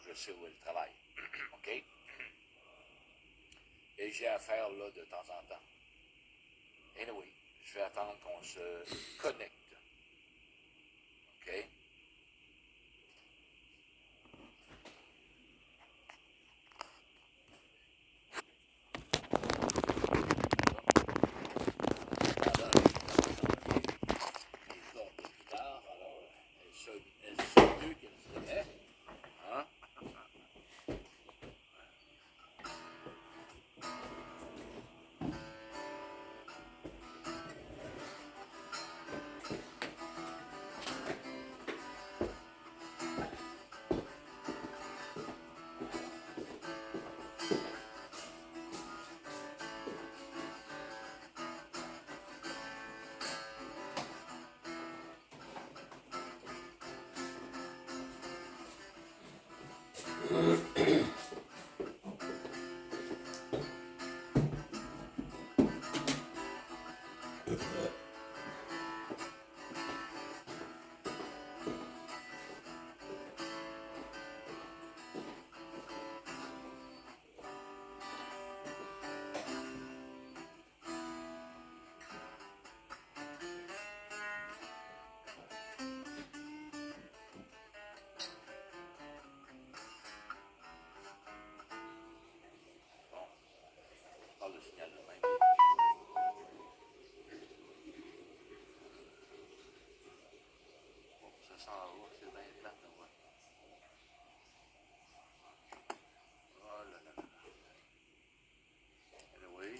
je sais où elle travaille. OK? Et j'ai affaire là de temps en temps. Anyway, je vais attendre qu'on se connecte. OK? Elle sait mieux qu'elle savait. Hein? Bon, le signal de même. Bon, ça s'en va, c'est bien plate, ouais. Oh là là là. Anyway.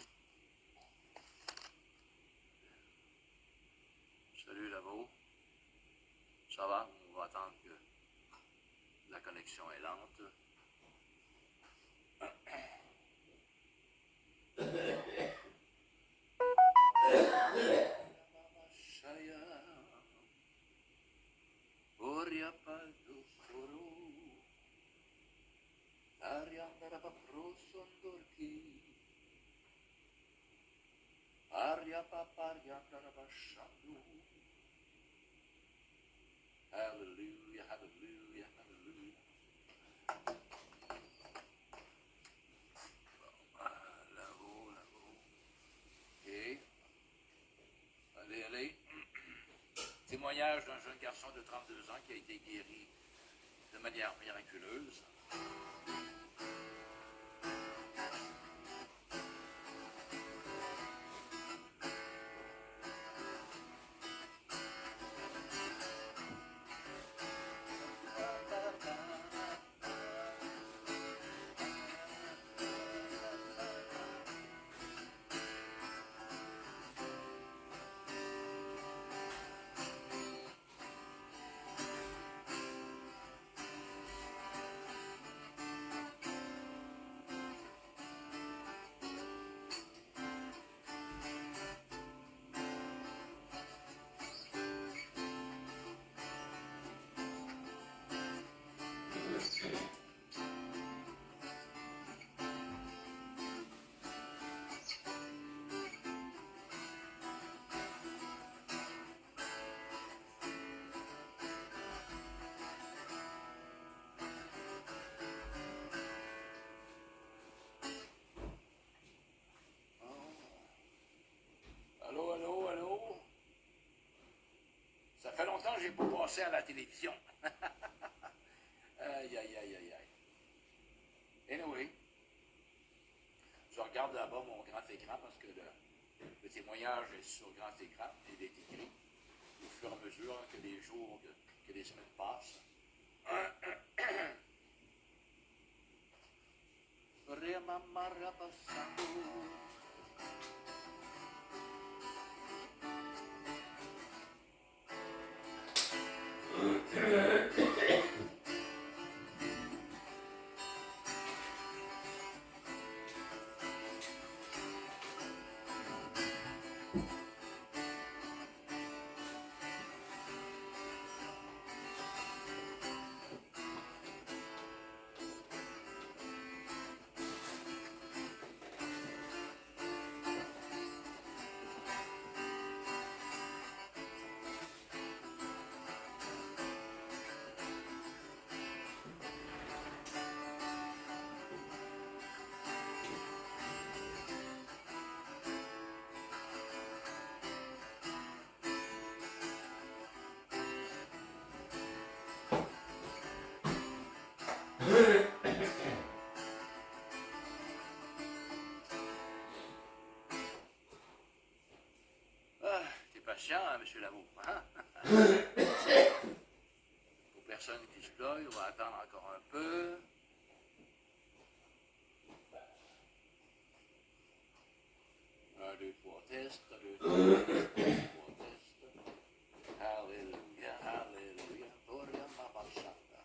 Salut là-bas. Ça va? On va attendre que la connexion est lente. Hallelujah, hallelujah, hallelujah. Là-haut, là-haut. OK. Allez, allez. Témoignage d'un jeune garçon de 32 ans qui a été guéri de manière miraculeuse. Allô, allô, allô? Ça fait longtemps que j'ai pas passé à la télévision. Aïe, aïe, aïe, aïe, aïe. Anyway, je regarde là-bas mon grand écran parce que le témoignage est sur grand écran. Il est écrit au fur et à mesure que les jours, que les semaines passent. Ah, t'es patient, hein, M. Lamour. Hein? Pour personne qui se ploie, on va attendre encore un peu. Un, deux, trois tests. Un, deux, trois tests. Trois tests. Alléluia, alléluia. Gloria Mabashanda.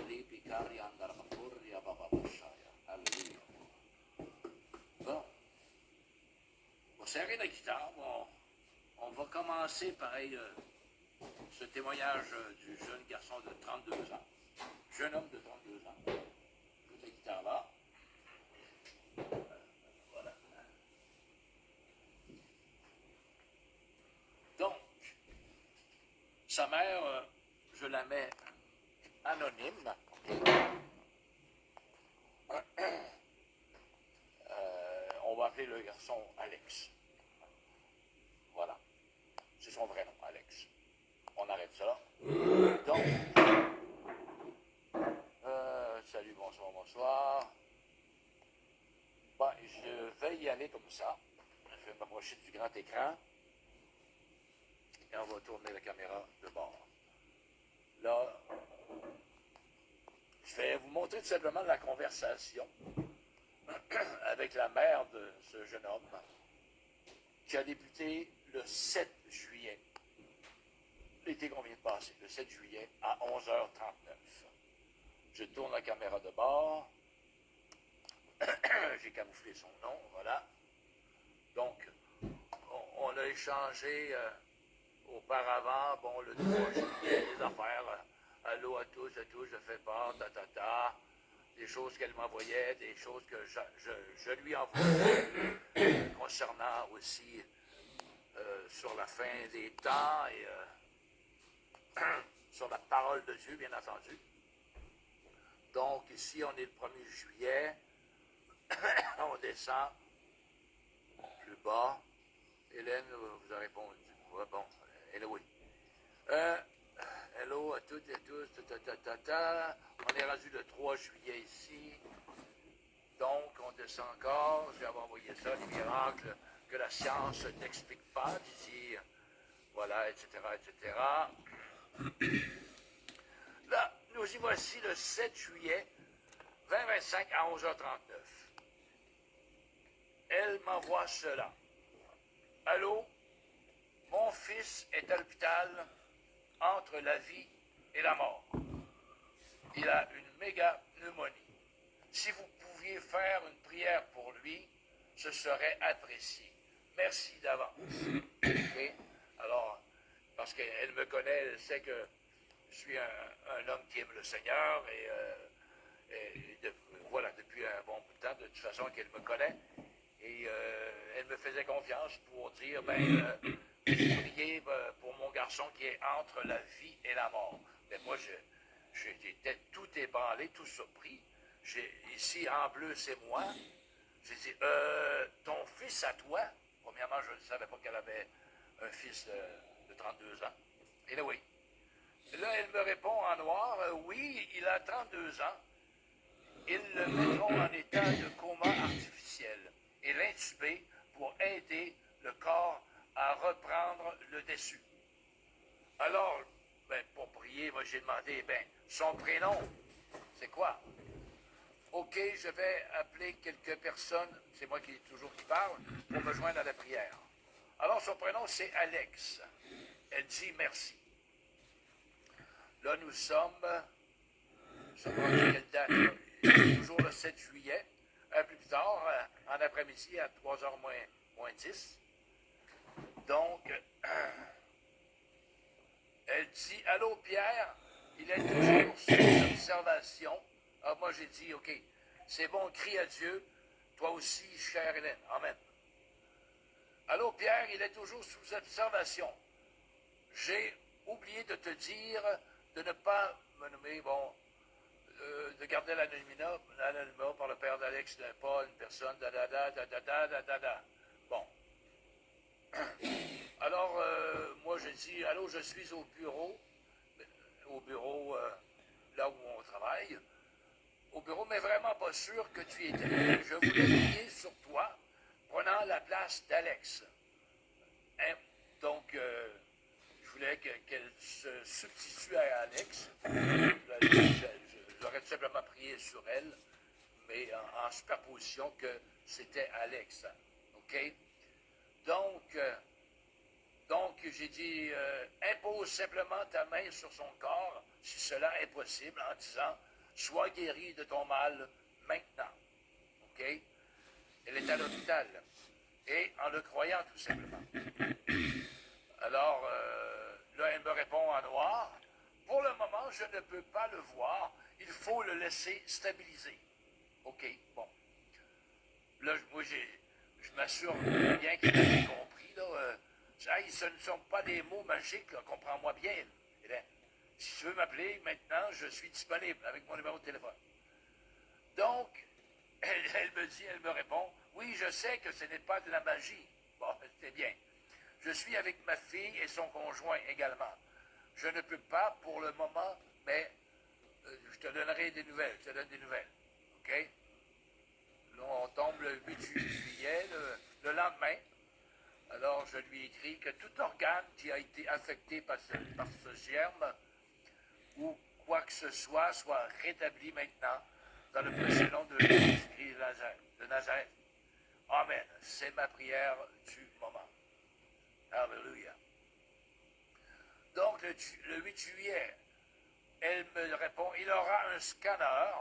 Lipi Kariandara Gloria Bababashaya. Alléluia. Bon. On serrer la guitare. Bon. On va commencer pareil ce témoignage du jeune garçon de 32 ans. Jeune homme de 32 ans. Toute la guitare là. Voilà. Donc, sa mère, je la mets anonyme. On va appeler le garçon Alex. Voilà. C'est son vrai nom, Alex. On arrête ça. Donc, salut, bonsoir, bonsoir. Bon, je vais y aller comme ça. Je vais m'approcher du grand écran. Et on va tourner la caméra de bord. Là, je vais vous montrer tout simplement la conversation avec la mère de ce jeune homme qui a débuté le 7 juillet, l'été qu'on vient de passer, le 7 juillet à 11h39. Je tourne la caméra de bord. J'ai camouflé son nom, voilà. Donc, on a échangé auparavant, bon, le 3 juillet, des affaires. Allô à tous, je fais part, des choses qu'elle m'envoyait, des choses que je lui envoyais, concernant aussi sur la fin des temps et sur la parole de Dieu, bien entendu. Donc, ici, on est le 1er juillet, on descend plus bas. Hélène vous a répondu. Ouais, bon, anyway. Hello à toutes et à tous. On est rendu le 3 juillet ici. Donc, on descend encore. Je vais avoir envoyé ça, les miracles que la science n'explique pas d'ici. Voilà, etc., etc. Là, nous y voici le 7 juillet 2025 à 11h39. Elle m'envoie cela. Allô, mon fils est à l'hôpital entre la vie et la mort. Il a une méga pneumonie. Si vous pouviez faire une prière pour lui, ce serait apprécié. Merci d'avance. Okay? Alors, parce qu'elle me connaît, elle sait que je suis un homme qui aime le Seigneur voilà, depuis un bon bout de temps, de toute façon qu'elle me connaît. Et elle me faisait confiance pour dire, priez pour mon garçon qui est entre la vie et la mort. Mais moi, j'étais tout ébranlé, tout surpris. Ici, en bleu, c'est moi. J'ai dit, ton fils à toi, premièrement, je ne savais pas qu'elle avait un fils de 32 ans. Et là, oui. Là, elle me répond en noir, oui, il a 32 ans. Ils le mettront en état de coma artificiel et l'intuber pour aider le corps à reprendre le dessus. Alors, pour prier, moi j'ai demandé, son prénom, c'est quoi? OK, je vais appeler quelques personnes, c'est moi qui parle, pour me joindre à la prière. Alors, son prénom, c'est Alex. Elle dit merci. Là, nous sommes quelle date? Toujours le 7 juillet. Plus tard, en après-midi, à 3h moins 10. Donc, elle dit, allô Pierre, il est toujours sous observation. Alors moi j'ai dit, OK, c'est bon, crie à Dieu, toi aussi, chère Hélène. Amen. Allô Pierre, il est toujours sous observation. J'ai oublié de te dire de ne pas me nommer, de garder l'anonymat par le père d'Alex, n'est pas une personne, Bon. Alors, moi, je dis, allô, je suis au bureau là où on travaille. bureau, mais vraiment pas sûr que tu y étais. Je voulais prier sur toi, prenant la place d'Alex. Hein? Donc, je voulais qu'elle se substitue à Alex. J'aurais tout simplement prié sur elle, mais en superposition que c'était Alex. OK? Donc, j'ai dit, impose simplement ta main sur son corps, si cela est possible, en disant, sois guéri de ton mal maintenant. OK? Elle est à l'hôpital. Et en le croyant, tout simplement. Alors, là, elle me répond en noir. Pour le moment, je ne peux pas le voir. Il faut le laisser stabiliser. OK, bon. Là, moi, je m'assure bien qu'elle a compris. Là, ce ne sont pas des mots magiques, là, comprends-moi bien. Là, si tu veux m'appeler, maintenant, je suis disponible avec mon numéro de téléphone. Donc, elle me répond, oui, je sais que ce n'est pas de la magie. Bon, c'est bien. Je suis avec ma fille et son conjoint également. Je ne peux pas pour le moment, mais je te donnerai des nouvelles. Je te donne des nouvelles. OK? Là, on tombe le 8 juillet, le lendemain. Alors, je lui écris que tout organe qui a été affecté par ce germe ou quoi que ce soit rétabli maintenant dans le précieux nom de Jésus-Christ de Nazareth. Amen. C'est ma prière du moment. Alléluia. Donc, le 8 juillet, elle me répond, il aura un scanner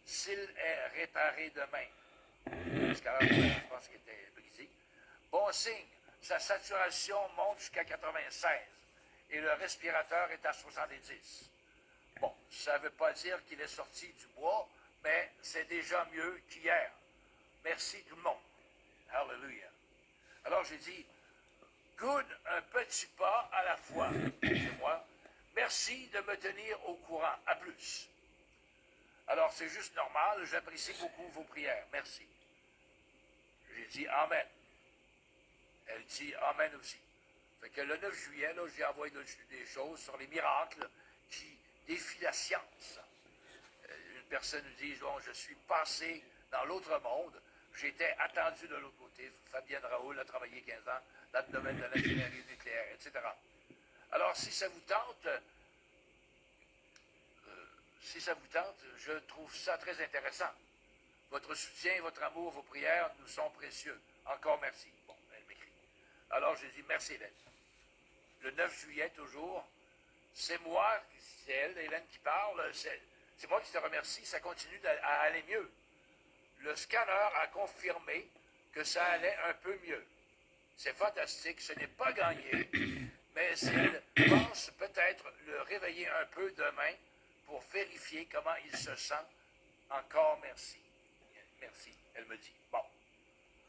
s'il est réparé demain. Le scanner, je pense qu'il était brisé. Bon signe, sa saturation monte jusqu'à 96 et le respirateur est à 70. Bon, ça ne veut pas dire qu'il est sorti du bois, mais c'est déjà mieux qu'hier. Merci tout le monde. Alléluia. Alors j'ai dit, good, un petit pas à la fois. C'est moi. Merci de me tenir au courant. À plus. Alors c'est juste normal, j'apprécie beaucoup vos prières. Merci. J'ai dit Amen. Elle dit Amen aussi. Fait que le 9 juillet, là, j'ai envoyé des choses sur les miracles qui défient la science. Une personne nous dit, bon, je suis passé dans l'autre monde, j'étais attendu de l'autre côté. Fabienne Raoul a travaillé 15 ans dans le domaine de l'ingénierie nucléaire, etc. Alors, si ça vous tente, je trouve ça très intéressant. Votre soutien, votre amour, vos prières nous sont précieux. Encore merci. Bon, elle m'écrit. Alors, j'ai dit merci, Hélène. Le 9 juillet, toujours, c'est moi, c'est elle, Hélène, qui parle. C'est moi qui te remercie. Ça continue à aller mieux. Le scanner a confirmé que ça allait un peu mieux. C'est fantastique. Ce n'est pas gagné, mais elle pense peut-être le réveiller un peu demain pour vérifier comment il se sent. Encore merci. Merci, elle me dit. Bon,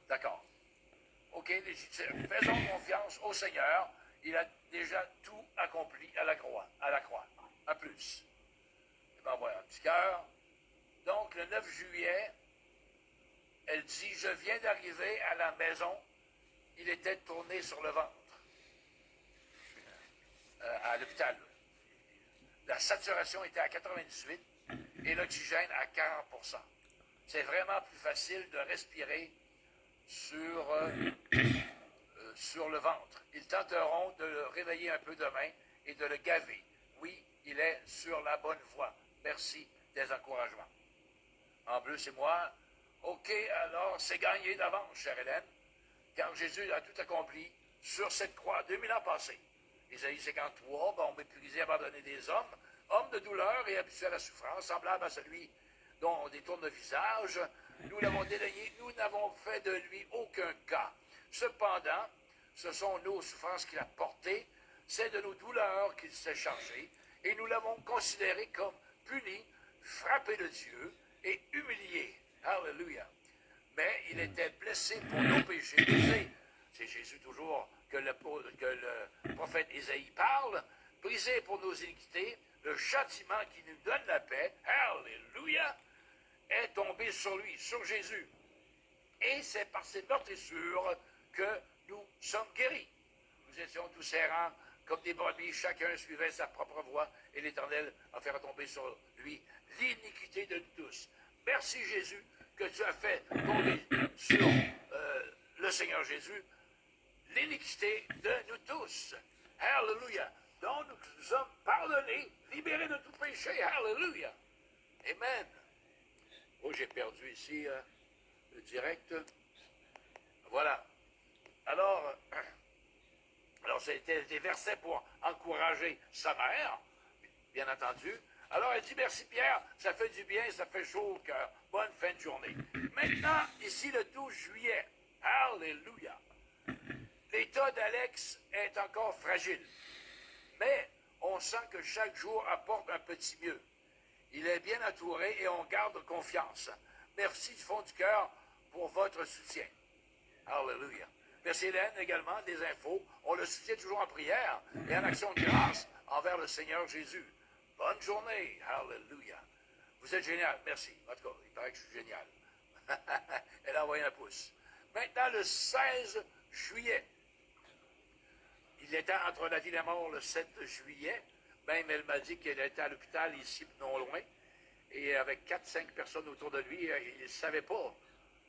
d'accord. OK, faisons confiance au Seigneur. Il a déjà tout accompli à la croix. À plus. Il m'envoie un petit cœur. Donc, le 9 juillet, elle dit, je viens d'arriver à la maison. Il était tourné sur le ventre. À l'hôpital. La saturation était à 98 et l'oxygène à 40%. C'est vraiment plus facile de respirer sur le ventre. Ils tenteront de le réveiller un peu demain et de le gaver. Oui, il est sur la bonne voie. Merci des encouragements. En bleu, c'est moi. OK, alors c'est gagné d'avance, chère Hélène, car Jésus a tout accompli sur cette croix 2000 ans passés. Ésaïe 53, bon, méprisé, abandonné des hommes de douleur et habitué à la souffrance, semblable à celui dont on détourne le visage. Nous l'avons dédaigné, nous n'avons fait de lui aucun cas. Cependant, ce sont nos souffrances qu'il a portées, c'est de nos douleurs qu'il s'est chargé, et nous l'avons considéré comme puni, frappé de Dieu et humilié. Alléluia. Mais il était blessé pour nos péchés. C'est Jésus toujours que le prophète Ésaïe parle, brisé pour nos iniquités, le châtiment qui nous donne la paix, Alléluia, est tombé sur lui, sur Jésus. Et c'est par ces meurtrissures que nous sommes guéris. Nous étions tous errants comme des brebis, chacun suivait sa propre voie, et l'Éternel a fait retomber sur lui l'iniquité de nous tous. merci Jésus que tu as fait tomber sur le Seigneur Jésus l'iniquité de nous tous. Hallelujah. Donc nous sommes pardonnés, libérés de tout péché. Hallelujah. Amen. Oh, j'ai perdu ici le direct. Voilà. Alors, c'était des versets pour encourager sa mère, bien entendu. Alors, elle dit, merci Pierre, ça fait du bien, ça fait chaud au cœur. Bonne fin de journée. Maintenant, ici, le 12 juillet, Alléluia. L'état d'Alex est encore fragile, mais on sent que chaque jour apporte un petit mieux. Il est bien entouré et on garde confiance. Merci du fond du cœur pour votre soutien. Alléluia. Merci Hélène également des infos. On le soutient toujours en prière et en action de grâce envers le Seigneur Jésus. Bonne journée. Alléluia. Vous êtes génial. Merci. En tout cas, il paraît que je suis génial. Elle a envoyé un pouce. Maintenant, le 16 juillet. Il était entre la vie et la mort le 7 juillet. Même elle m'a dit qu'elle était à l'hôpital ici, non loin. Et avec 4-5 personnes autour de lui, il ne savait pas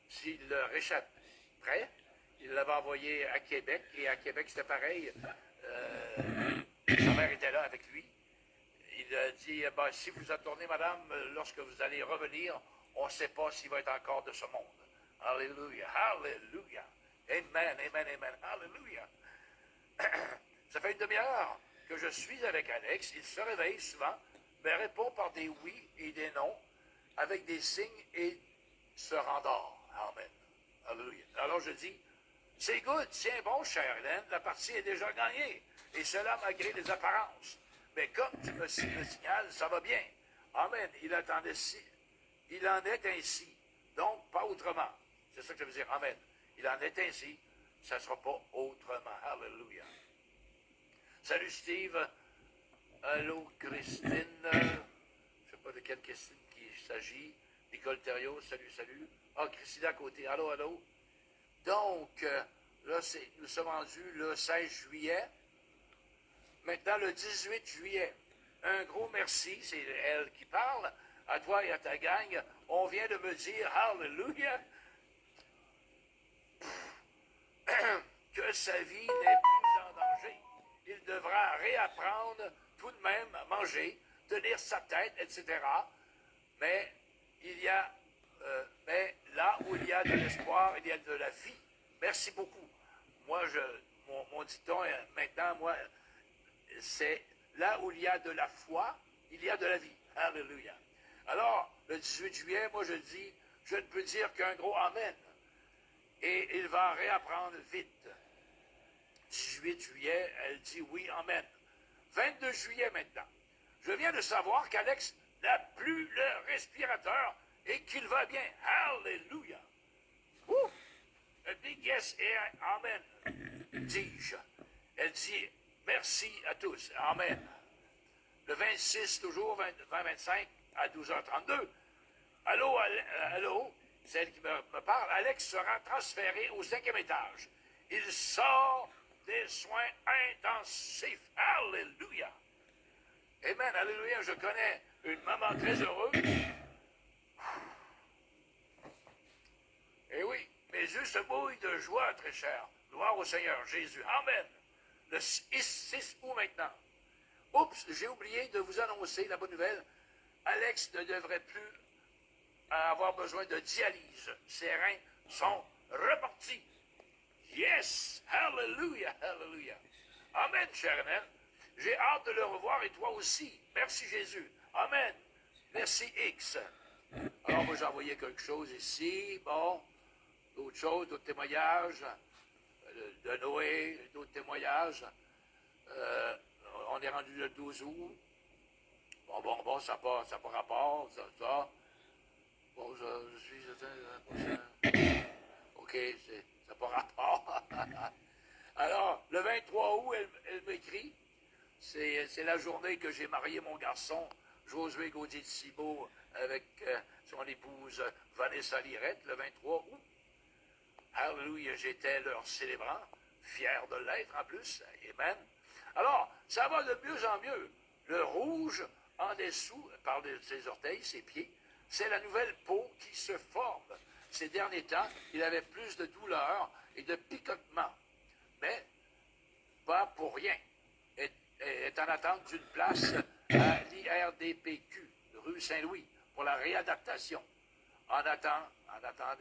s'il réchapperait. Il l'avait envoyé à Québec. Et à Québec, c'était pareil. Sa mère était là avec lui. Il a dit, ben, si vous êtes tourné, madame, lorsque vous allez revenir, on ne sait pas s'il va être encore de ce monde. Alléluia, alléluia. Amen, amen, amen, alléluia. Ça fait une demi-heure que je suis avec Alex. Il se réveille souvent, me répond par des oui et des non, avec des signes et se rendort. Amen. Alléluia. Alors je dis, c'est good, tiens bon, chère Hélène, la partie est déjà gagnée. Et cela malgré les apparences. Mais comme tu me signales, ça va bien. Amen. Il en est ainsi. Donc, pas autrement. C'est ça que je veux dire. Amen. Il en est ainsi. Ça ne sera pas autrement. Alléluia. Salut Steve. Allô Christine. Je ne sais pas de quelle Christine il s'agit. Nicole Thériault, salut, salut. Ah, Christine à côté. Allô, allô. Donc, là, nous sommes rendus le 16 juillet. Maintenant, le 18 juillet, un gros merci, c'est elle qui parle, à toi et à ta gang. On vient de me dire, Hallelujah, que sa vie n'est plus en danger. Il devra réapprendre tout de même à manger, tenir sa tête, etc. Mais mais là où il y a de l'espoir, il y a de la vie. Merci beaucoup. Moi, mon dicton, maintenant, moi, c'est là où il y a de la foi, il y a de la vie. Alléluia. Alors, le 18 juillet, moi je dis, je ne peux dire qu'un gros Amen. Et il va réapprendre vite. 18 juillet, elle dit oui, Amen. 22 juillet maintenant. Je viens de savoir qu'Alex n'a plus le respirateur et qu'il va bien. Alléluia. Ouh! Un big yes et un Amen, dis-je. Elle dit merci à tous. Amen. Le 26, toujours, 20-25 à 12h32. Allô, allô, celle qui me parle. Alex sera transféré au 5e étage. Il sort des soins intensifs. Alléluia. Amen, alléluia. Je connais une maman très heureuse. Eh oui, mes yeux se mouillent de joie, très cher. Gloire au Seigneur Jésus. Amen. Le 6 août maintenant. Oups, j'ai oublié de vous annoncer la bonne nouvelle. Alex ne devrait plus avoir besoin de dialyse. Ses reins sont repartis. Yes! Hallelujah! Hallelujah! Amen, chère Hélène. J'ai hâte de le revoir et toi aussi. Merci Jésus. Amen. Merci X. Alors, moi, j'ai envoyé quelque chose ici. Bon, d'autres choses, d'autres témoignages de Noé, d'autres témoignages. On est rendu le 12 août. Bon, ça n'a pas rapport, ça. Bon, je suis... OK, ça n'a pas rapport. Alors, le 23 août, elle m'écrit. C'est la journée que j'ai marié mon garçon, Josué Gaudier de Cibot, avec son épouse Vanessa Lirette, le 23 août. Alléluia, j'étais leur célébrant, fier de l'être en plus. Amen. Alors, ça va de mieux en mieux. Le rouge en dessous, par ses orteils, ses pieds, C'est la nouvelle peau qui se forme. Ces derniers temps, il avait plus de douleur et de picotement. Mais pas pour rien. Est en attente d'une place à l'IRDPQ, rue Saint-Louis, pour la réadaptation. En attendant,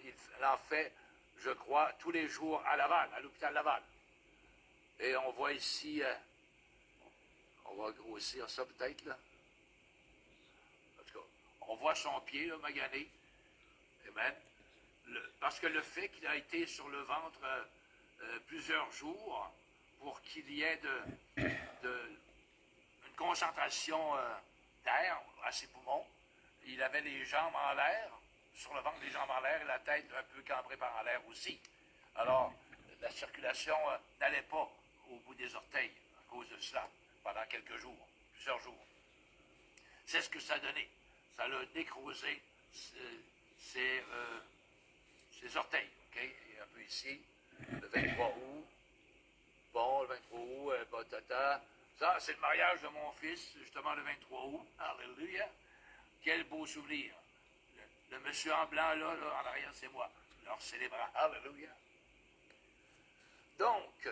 il en fait, je crois, tous les jours à Laval, à l'hôpital Laval. Et on voit ici, on va grossir ça peut-être, là. En tout cas, on voit son pied, là, magané. Amen. Parce que le fait qu'il a été sur le ventre plusieurs jours, pour qu'il y ait une concentration d'air à ses poumons, il avait les jambes en l'air, sur le ventre, les jambes en l'air et la tête un peu cambrée par en l'air aussi. Alors, la circulation n'allait pas au bout des orteils à cause de cela, pendant quelques jours, plusieurs jours. C'est ce que ça a donné. Ça l'a nécrosé ses orteils, OK? Et un peu ici, le 23 août. Bon, le 23 août, batata. Ça, c'est le mariage de mon fils, justement, le 23 août. Alléluia. Quel beau souvenir. Le monsieur en blanc, là, en arrière, c'est moi. Leur célébrant. Alléluia. Donc,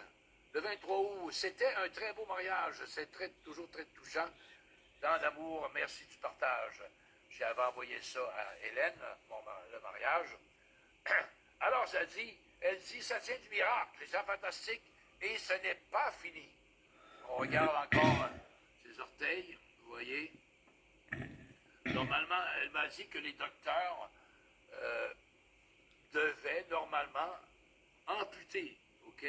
le 23 août, c'était un très beau mariage. C'est toujours très touchant. Dans l'amour, merci du partage. J'avais envoyé ça à Hélène, le mariage. Alors, elle dit, ça tient du miracle, c'est fantastique, et ce n'est pas fini. On regarde encore ses orteils, vous voyez. Normalement, elle m'a dit que les docteurs devaient normalement amputer, OK?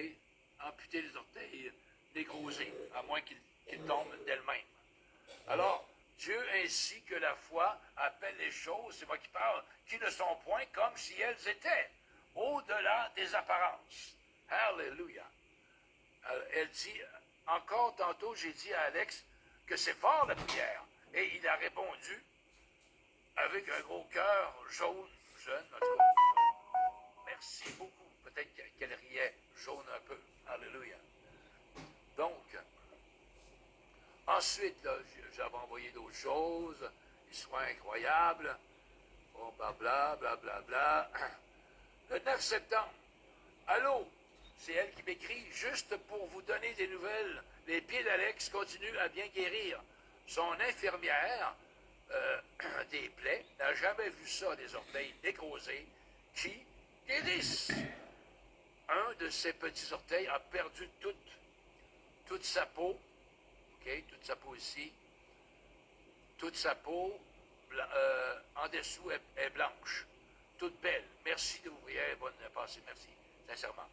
Amputer les orteils nécrosés, à moins qu'ils tombent d'elles-mêmes. Alors, Dieu ainsi que la foi appelle les choses, c'est moi qui parle, qui ne sont point comme si elles étaient, au-delà des apparences. Alléluia. Elle dit, encore tantôt, j'ai dit à Alex que c'est fort la prière. Et il a répondu avec un gros cœur jaune, jeune, en tout cas. Merci beaucoup. Peut-être qu'elle riait jaune un peu. Alléluia. Donc, ensuite, là, j'avais envoyé d'autres choses, des soins incroyables, bon, blabla, blablabla. Le 9 septembre, allô, c'est elle qui m'écrit, juste pour vous donner des nouvelles, les pieds d'Alex continuent à bien guérir. Son infirmière des plaies n'a jamais vu ça, des orteils nécrosés qui guérissent. Un de ses petits orteils a perdu toute sa peau, OK, toute sa peau ici, toute sa peau en dessous est blanche, toute belle. Merci de vos prières, bonne pensée, merci, sincèrement.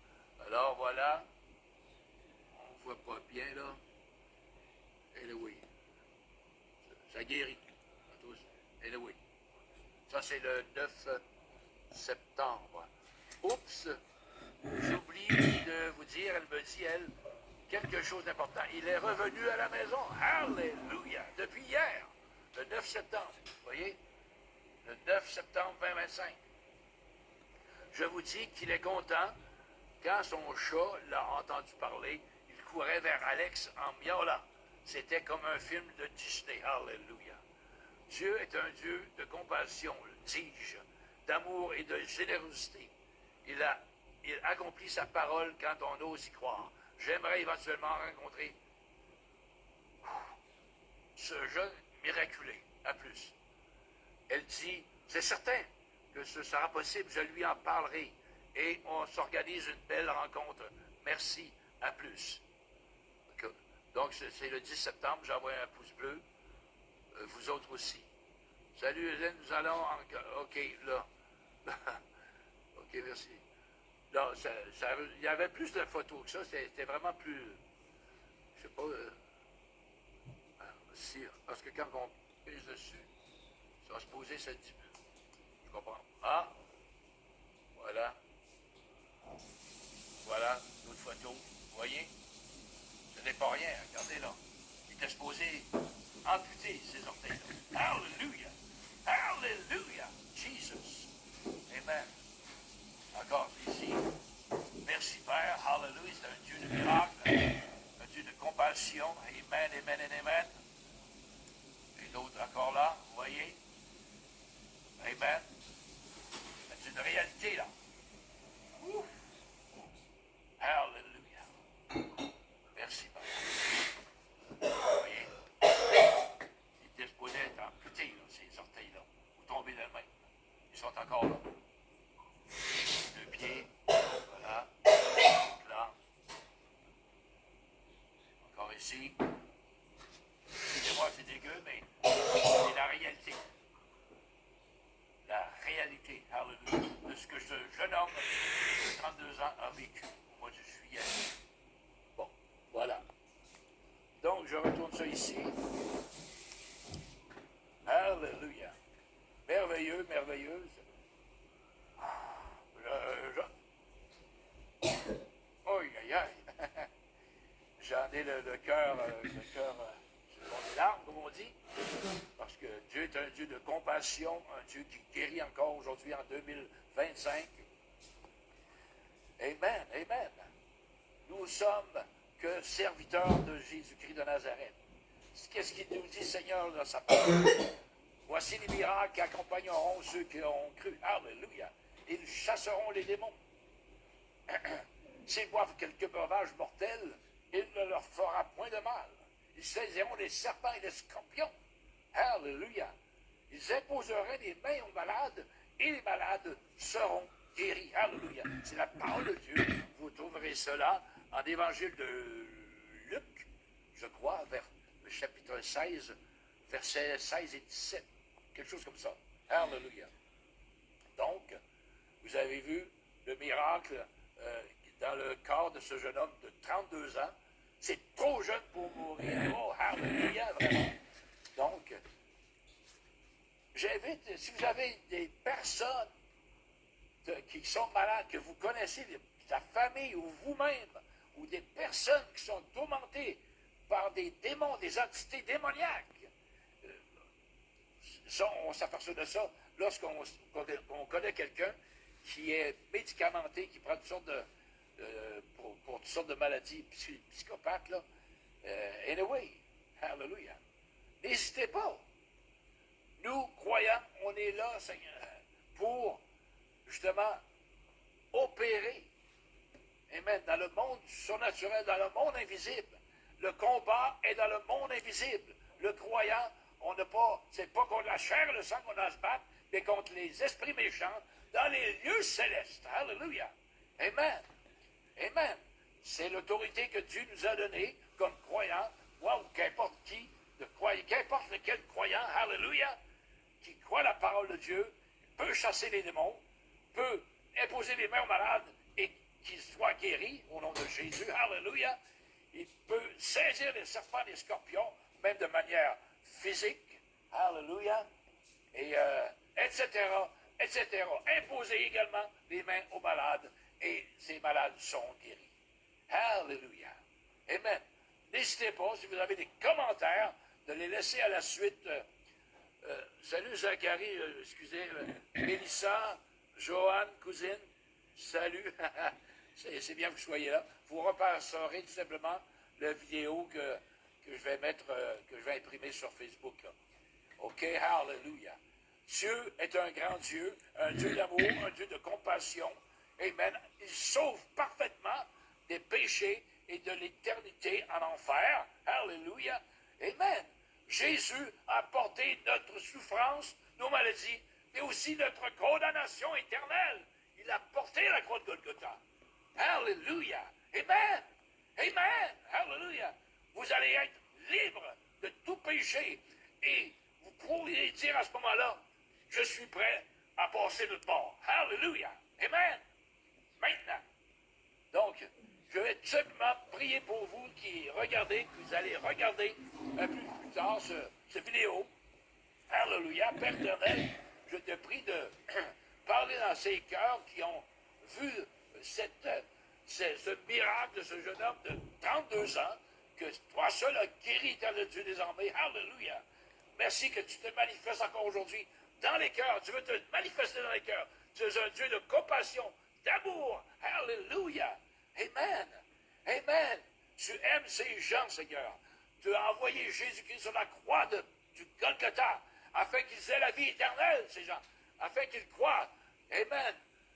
Alors voilà, on ne voit pas bien là. Et oui, ça guérit. Et oui, ça c'est le 9 septembre. Oups, j'oublie de vous dire, elle me dit, elle, quelque chose d'important. Il est revenu à la maison. Alléluia. Depuis hier, le 9 septembre. Vous voyez? Le 9 septembre 2025. Je vous dis qu'il est content. Quand son chat l'a entendu parler, il courait vers Alex en miaulant. C'était comme un film de Disney. Alléluia. Dieu est un Dieu de compassion, dis-je, d'amour et de générosité. Il accomplit sa parole quand on ose y croire. J'aimerais éventuellement rencontrer ce jeune miraculé. À plus. Elle dit, c'est certain que ce sera possible, je lui en parlerai. Et on s'organise une belle rencontre. Merci, à plus. Donc, c'est le 10 septembre, j'envoie un pouce bleu. Vous autres aussi. Salut Hélène, nous allons OK, là. OK, merci. Là, il y avait plus de photos que ça, c'était vraiment plus... Je sais pas... si, parce que quand on pèse dessus, ça va se poser ce petit peu. Je comprends. Ah! Voilà. Voilà, d'autres photos. Vous voyez? Ce n'est pas rien, regardez là. Il était supposé amputer ses orteils. Hallelujah! Hallelujah! Jesus! Amen. Encore ici. Merci Père. Hallelujah. C'est un Dieu de miracle. Un Dieu de compassion. Amen, amen et amen. Et d'autres encore là, vous voyez? dit, excusez-moi, c'est dégueu, mais c'est la réalité. La réalité, hallelujah, de ce que ce jeune homme de 32 ans a vécu au mois de juillet. Bon, voilà. Donc, je retourne ça ici. Alléluia. Merveilleux, merveilleuse. Aïe, aïe, aïe. J'en ai le cœur sur les larmes, comme on dit. Parce que Dieu est un Dieu de compassion, un Dieu qui guérit encore aujourd'hui en 2025. Amen, amen. Nous sommes que serviteurs de Jésus-Christ de Nazareth. Qu'est-ce qu'il nous dit, Seigneur, dans sa parole? Voici les miracles qui accompagneront ceux qui ont cru. Alléluia. Ils chasseront les démons. S'ils boivent quelques breuvages mortels, il ne leur fera point de mal. Ils saisiront les serpents et les scorpions. Alléluia. Ils imposeraient les mains aux malades et les malades seront guéris. Alléluia. C'est la parole de Dieu. Vous trouverez cela en évangile de Luc, je crois, vers le chapitre 16, versets 16 et 17. Quelque chose comme ça. Alléluia. Donc, vous avez vu le miracle dans le corps de ce jeune homme de 32 ans. C'est trop jeune pour mourir. Oh, alléluia, vraiment. Donc, j'invite, si vous avez des personnes qui sont malades, que vous connaissez, ta famille ou vous-même, ou des personnes qui sont tourmentées par des démons, des entités démoniaques, on s'aperçoit de ça lorsqu'on connaît quelqu'un qui est médicamenté, qui prend toutes sortes pour toutes sortes de maladies psychopathes, là. Anyway, hallelujah. N'hésitez pas. Nous, croyants, on est là, Seigneur, pour, justement, opérer. Amen. Dans le monde surnaturel, dans le monde invisible. Le combat est dans le monde invisible. Le croyant, on n'a pas, c'est pas contre la chair et le sang qu'on a à se battre, mais contre les esprits méchants dans les lieux célestes. Alléluia. Amen. Amen. C'est l'autorité que Dieu nous a donnée comme croyants, ou qu'importe qui, qu'importe lequel croyant, alléluia, qui croit la parole de Dieu, peut chasser les démons, peut imposer les mains aux malades et qu'ils soient guéris au nom de Jésus. Alléluia. Il peut saisir les serpents, les scorpions, même de manière physique. Alléluia. Et etc., etc. Imposer également les mains aux malades et ces malades sont guéris. Alléluia. Amen. N'hésitez pas, si vous avez des commentaires, de les laisser à la suite. Salut Zacharie, excusez, Mélissa, Joanne, cousine, salut. C'est bien que vous soyez là. Vous repasserez tout simplement la vidéo que je vais mettre, que je vais imprimer sur Facebook. Là. OK, hallelujah. Dieu est un grand Dieu, un Dieu d'amour, un Dieu de compassion. Amen. Il sauve parfaitement des péchés et de l'éternité en enfer. Alléluia. Amen. Jésus a porté notre souffrance, nos maladies, mais aussi notre condamnation éternelle. Il a porté la croix de Golgotha. Alléluia. Amen. Amen. Alléluia. Vous allez être libre de tout péché et vous pourriez dire à ce moment-là, je suis prêt à passer de bord. Alléluia. Amen. Maintenant. Donc, je vais tout simplement prier pour vous qui regardez, que vous allez regarder un peu plus tard cette vidéo. Alléluia. Père éternel, je te prie de parler dans ces cœurs qui ont vu ce miracle de ce jeune homme de 32 ans, que toi seul as guéri, éternel Dieu, désormais. Alléluia. Merci que tu te manifestes encore aujourd'hui dans les cœurs. Tu veux te manifester dans les cœurs. Tu es un Dieu de compassion, d'amour. Alléluia. Amen. Amen. Tu aimes ces gens, Seigneur. Tu as envoyé Jésus-Christ sur la croix du Golgotha afin qu'ils aient la vie éternelle, ces gens. Afin qu'ils croient. Amen.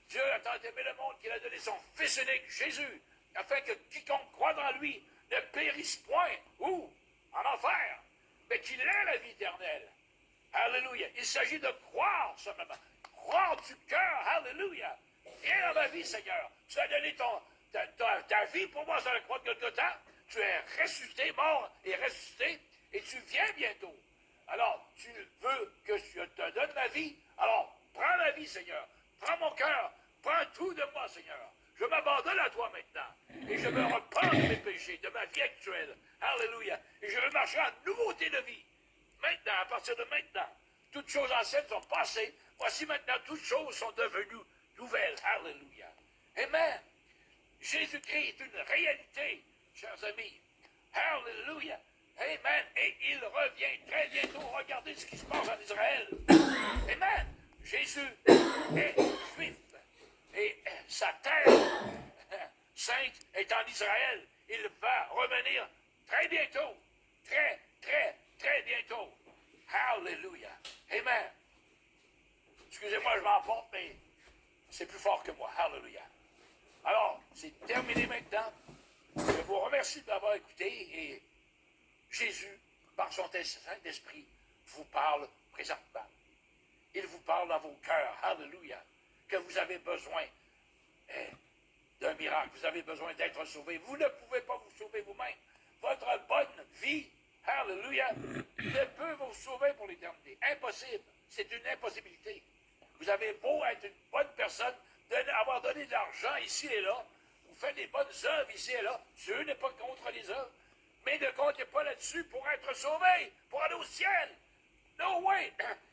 Dieu a tant aimé le monde qu'il a donné son Fils unique, Jésus, afin que quiconque croit dans lui ne périsse point, ou en enfer, mais qu'il ait la vie éternelle. Alléluia. Il s'agit de croire seulement. Croire du cœur. Alléluia. Viens dans ma vie, Seigneur. Tu as donné ta vie pour moi sur la croix de Golgotha. tu es ressuscité, mort et ressuscité, et tu viens bientôt. Alors, tu veux que je te donne ma vie? Alors, prends la vie, Seigneur. Prends mon cœur. Prends tout de moi, Seigneur. Je m'abandonne à toi maintenant. Et je me repens de mes péchés, de ma vie actuelle. Alléluia. Et je veux marcher en nouveauté de vie. Maintenant, à partir de maintenant, toutes choses anciennes sont passées. Voici maintenant, toutes choses sont devenues nouvelles. Alléluia. Amen. Jésus-Christ est une réalité, chers amis. Alléluia. Amen. Et il revient très bientôt. Regardez ce qui se passe en Israël. Amen. Jésus est juif. Et sa terre sainte est en Israël. Il va revenir très bientôt. Très, très, très bientôt. Alléluia. Amen. Excusez-moi, je m'emporte, mais c'est plus fort que moi. Alléluia. Alors, c'est terminé maintenant. Je vous remercie d'avoir écouté et Jésus, par son Saint-Esprit, vous parle présentement. Il vous parle dans vos cœurs. Alléluia. Que vous avez besoin d'un miracle. Vous avez besoin d'être sauvé. Vous ne pouvez pas vous sauver vous-même. Votre bonne vie, alléluia, ne peut vous sauver pour l'éternité. Impossible. C'est une impossibilité. Vous avez beau être une bonne personne, avoir donné de l'argent ici et là, vous faites des bonnes œuvres ici et là. Dieu n'est pas contre les œuvres. Mais ne comptez pas là-dessus pour être sauvé, pour aller au ciel. No way.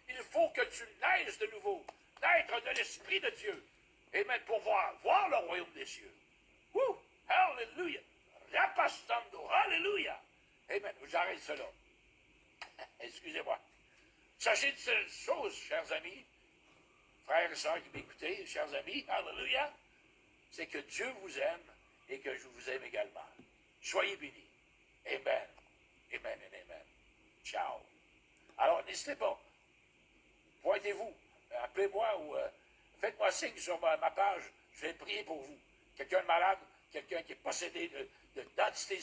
Il faut que tu naisses de nouveau. Naître de l'Esprit de Dieu. Amen. Pour voir le royaume des cieux. Wouh! Alléluia! Rapastando! Alléluia! Amen. J'arrête cela. Excusez-moi. Sachez une seule chose, chers amis, frères et sœurs qui m'écoutez, chers amis, alléluia, c'est que Dieu vous aime et que je vous aime également. Soyez bénis. Amen. Amen et amen. Ciao. Alors, n'hésitez pas. Pointez-vous. Appelez-moi ou faites-moi signe sur ma page. Je vais prier pour vous. Quelqu'un de malade, quelqu'un qui est possédé d'entités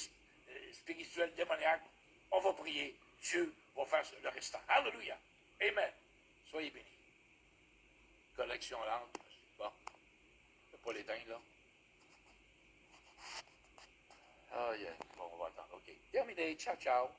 spirituelles démoniaques, on va prier. Dieu va faire le restant. Alléluia. Amen. Soyez bénis. Collection lente. Bon. Je ne vais pas l'éteindre, là. Ah, yeah. Bon, on va attendre. OK. Terminé. Ciao, ciao.